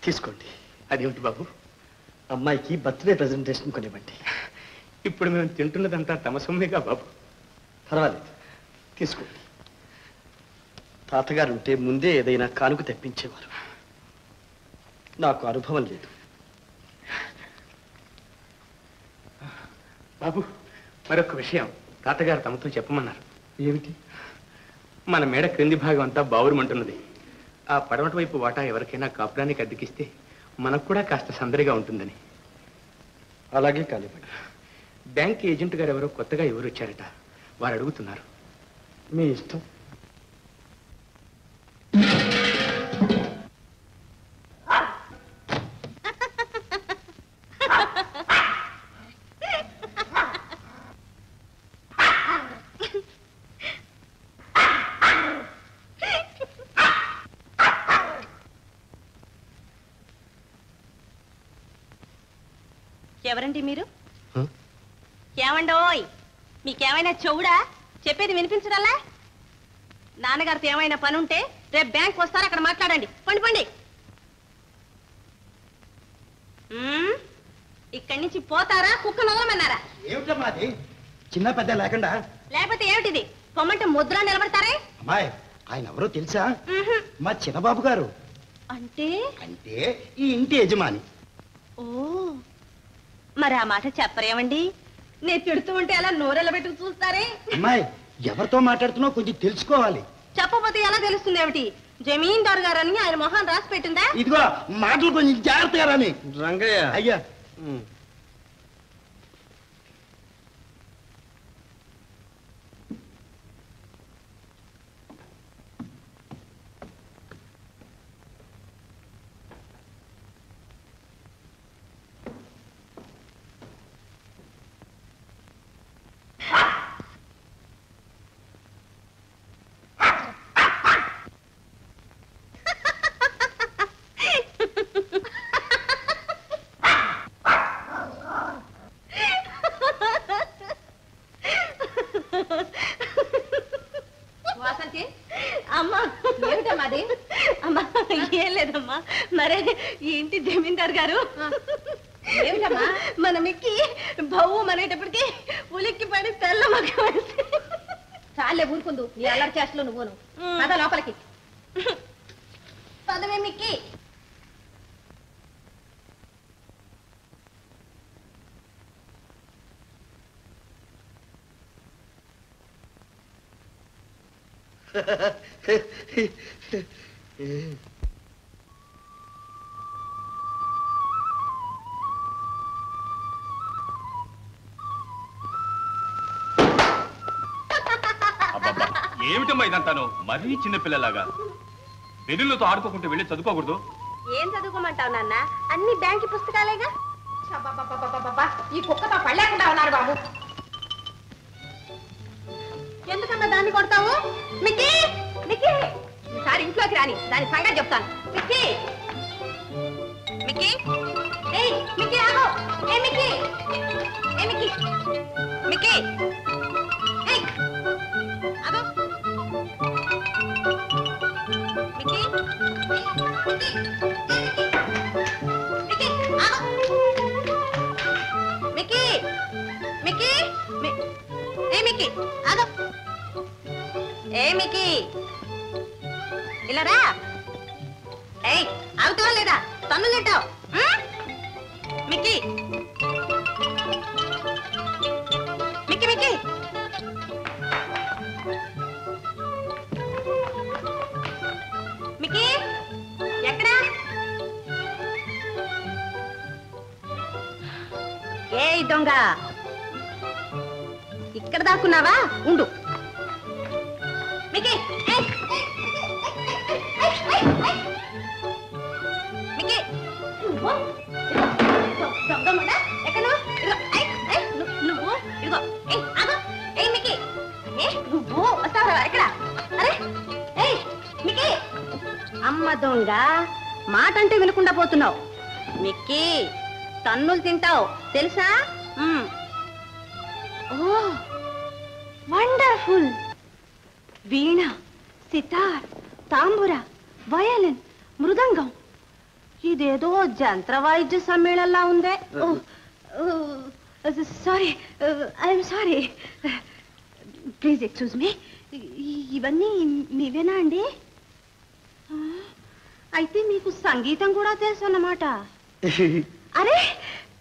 తీసుకోండి. అదేమిటి బాబు? అమ్మాయికి బర్త్డే ప్రెజెంటేషన్ కొనివ్వండి. ఇప్పుడు మేము తింటున్నదంతా తమ సొమ్మేగా బాబు. పర్వాలేదు, తీసుకోండి. తాతగారు ఉంటే ముందే ఏదైనా కానుక తెప్పించేవారు. నాకు అనుభవం లేదు. బాబు, మరొక విషయం తాతగారు తమతో చెప్పమన్నారు. ఏమిటి? మన మేడ క్రింది భాగం అంతా బావురుమంటున్నది. ఆ పడమటి వైపు వాటా ఎవరికైనా కాపురానికి అద్దెకిస్తే మనకు కూడా కాస్త సందడిగా ఉంటుందని. అలాగే కానివ్వండి. బ్యాంక్ ఏజెంట్ గారు ఎవరో కొత్తగా ఎవరు వచ్చారట, వారు అడుగుతున్నారు. మీ ఇష్టం. ఎవరండి మీరు? ఏమండోయ్, మీకేమైనా చెవుడా? చెప్పేది వినిపించడల్లా? నాన్నగారితో ఏమైనా పని ఉంటే రేపు బ్యాంక్ వస్తారు, అక్కడ మాట్లాడండి. పండి పండి. ఇక్కడి నుంచి పోతారా, కుక్క నొదలమన్నారా? ఏమిటమ్మా అది? చిన్న పెద్ద లేకుండా. లేకపోతే ఏమిటిది? పొమ్మంటే ముద్ర నిలబడతారే? అమ్మాయి, ఆయన ఎవరో తెలుసా? మా చిన్నబాబు గారు. అంటే అంటే ఈ ఇంటి యజమాని. ఓ, మరి ఆ మాట చెప్పరేమండి? నేను తిడుతూ ఉంటే అలా నోరెళ్ళ పెట్టుకు చూస్తారే? అమ్మాయి, ఎవరితో మాట్లాడుతున్నావు కొంచెం తెలుసుకోవాలి. చెప్పపోతే ఎలా తెలుస్తుంది? ఏమిటి జమీందారు గారని ఆయన మొహాన్ని రాసి పెట్టిందా? ఇదిగో మాటలు కొంచెం జాగ్రత్తగా రాని. రంగయ్య. అయ్యా, అమ్మా, ఏమిటమ్మాది? అమ్మా, ఏం లేదమ్మా. మరే ఈ ఇంటి జమీందారు గారు ఏమిటమ్మా, మన మిక్కి బవ్వు అనేటప్పటికి ఉలిక్కి పడి తెల్ల మగ్గ వేసి. చాలే ఊరుకుందు, నీ అల్లరి చేస్తలో నువ్వును. పద లోపలికి. పదవే మిక్కి. ఏమిటమ్మా ఇదంతాను? మరీ చిన్నపిల్లలాగా వెదులతో ఆడుకోకుంటూ వెళ్ళి చదువుకోకూడదు? ఏం చదువుకోమంటావు నాన్న? అన్ని బ్యాంక్ పుస్తకాలేగా. ఈ కుక్కతో పడలేకుండా ఉన్నారు బాబు. ఎందుకమ్మా దాన్ని కొడతావు? మిక్కీ, మిక్కీ, ఈసారి ఇంట్లోకి రాని, దాని సంగతి చెప్తాను. మిక్కీ, మిక్కీ, ఏయ్ మిక్కీ ఆగు. ఏ మిక్కీ, ఏ మిక్కీ, మిక్కీ, ఏయ్ ఆగు. మిక్కీ, మిక్కీ ఆగు. మిక్కీ, మిక్కీ, ఏ మిక్కీ ఆగు. ఏ మిక్కీ, ఇలా రా. ఏయ్ ఆగుతావా లేదా? తన్నులు తింటావు. మిక్కీ, మిక్కీ, మిక్కీ, మిక్కీ ఎక్కడా? ఏ దొంగ, ఇక్కడ దాక్కున్నావా? ఉండు. మిక్కీ, మిక్కీ, నువ్వు ఇదిగో. ఏయ్ మిక్కీ, నువ్వు వస్తావా? ఎక్కడ? అరే ఏయ్ మిక్కీ, అమ్మ దొంగ, మాట అంటే వినకుండా పోతున్నావు. మిక్కీ, తన్నులు తింటావు తెలుసా? ఓ వండర్ఫుల్. వీణ, సితార్, తాంబూర, వయలిన్, మృదంగం. ఇదేదో జంత్ర వాయిద్య సమ్మేళనలా ఉందే. Sorry, I'm sorry. Please excuse me. ఇవన్నీ మీవేనా అండి? అయితే మీకు సంగీతం కూడా తెలుసు అన్నమాట. అరే,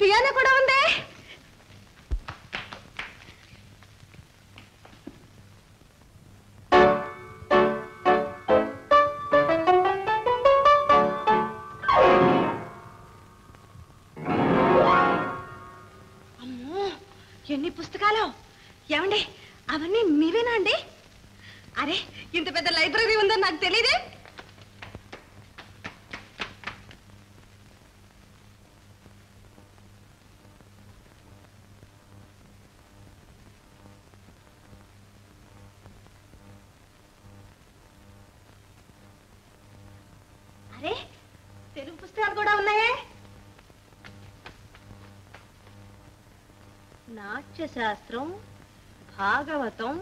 పియానో కూడా ఉందే. ఎన్ని పుస్తకాలు! ఏమండి, అవన్నీ మీవేనా అండి? అరే, ఇంత పెద్ద లైబ్రరీ ఉందని నాకు తెలీదే. అరే, తెలుగు పుస్తకాలు కూడా ఉన్నాయే. నాట్యశాస్త్రం, భాగవతం,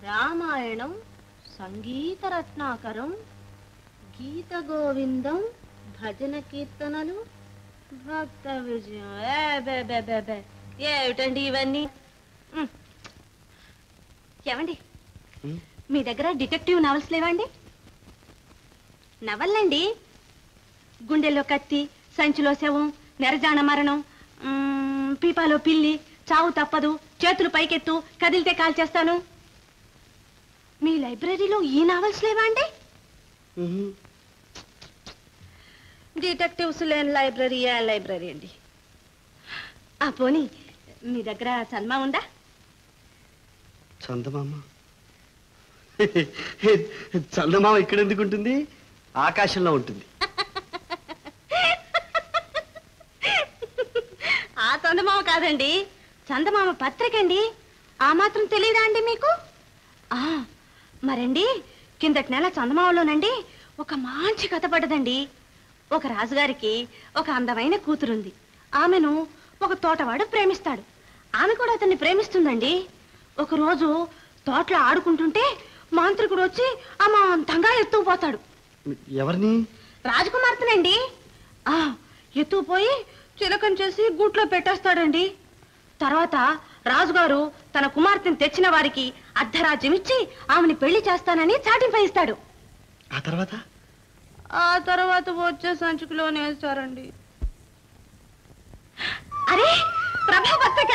రామాయణం, సంగీత రత్నాకరం, గీత గోవిందం, భజన కీర్తనలు, భక్త విజయం. ఏమిటండి ఇవన్నీ? ఏమండి, మీ దగ్గర డిటెక్టివ్ నవల్స్ లేవండి? నవల్లండి. గుండెల్లో కత్తి, సంచిలో శవం, నెరజాన మరణం, పీపాలో పిల్లి, చావు తప్పదు, చేతులు పైకెత్తు, కదిలితే కాల్ చేస్తాను. మీ లైబ్రరీలో ఈ నావల్స్ లేవా అండి? డిటెక్టివ్స్ లేని లైబ్రరీ ఏ లైబ్రరీ అండి. ఆ పోనీ మీ దగ్గర చందమా ఉందా? చందమామ? చందమామ ఇక్కడ ఎందుకు ఉంటుంది? ఆకాశంలో ఉంటుంది. ఆ చందమామ కాదండి, చందమామ పత్రిక అండి. ఆ మాత్రం తెలియదా అండి మీకు? మరండి, కిందటి నెల చందమామలోనండి ఒక మంచి కథ పడ్డదండి. ఒక రాజుగారికి ఒక అందమైన కూతురుంది. ఆమెను ఒక తోటవాడు ప్రేమిస్తాడు. ఆమె కూడా అతన్ని ప్రేమిస్తుందండి. ఒకరోజు తోటలో ఆడుకుంటుంటే మాంత్రికుడు వచ్చి అమాంతంగా ఎత్తుకుపోతాడు. ఎవరిని? రాజకుమార్తెనండి. ఎత్తుకుపోయి చిలకం చేసి గూట్లో పెట్టేస్తాడండి. తర్వాత రాజుగారు తన కుమార్తెను తెచ్చిన వారికి అర్ధరాజ్యం ఇచ్చి ఆమెని పెళ్లి చేస్తానని చాటింపు ఇస్తాడు. ఆ తర్వాత వచ్చే సంచుకులోనే వేస్తారండి. అరే, ప్రభా పత్రిక!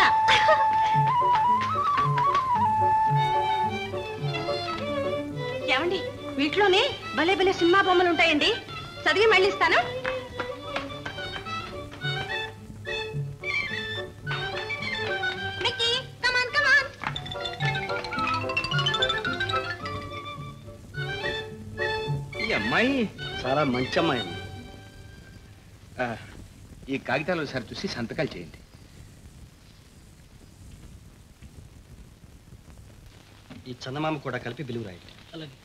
ఏమండి, వీటిలోనే భలే భలే సినిమా బొమ్మలు ఉంటాయండి. చదివి మళ్ళీ ఇస్తాను. ఈ అమ్మాయి చాలా మంచి అమ్మాయి. ఈ కాగితాలు ఒకసారి చూసి సంతకాలు చేయండి. ఈ చందమామ కూడా కలిపి బిలువు రాయండి. అలాగే.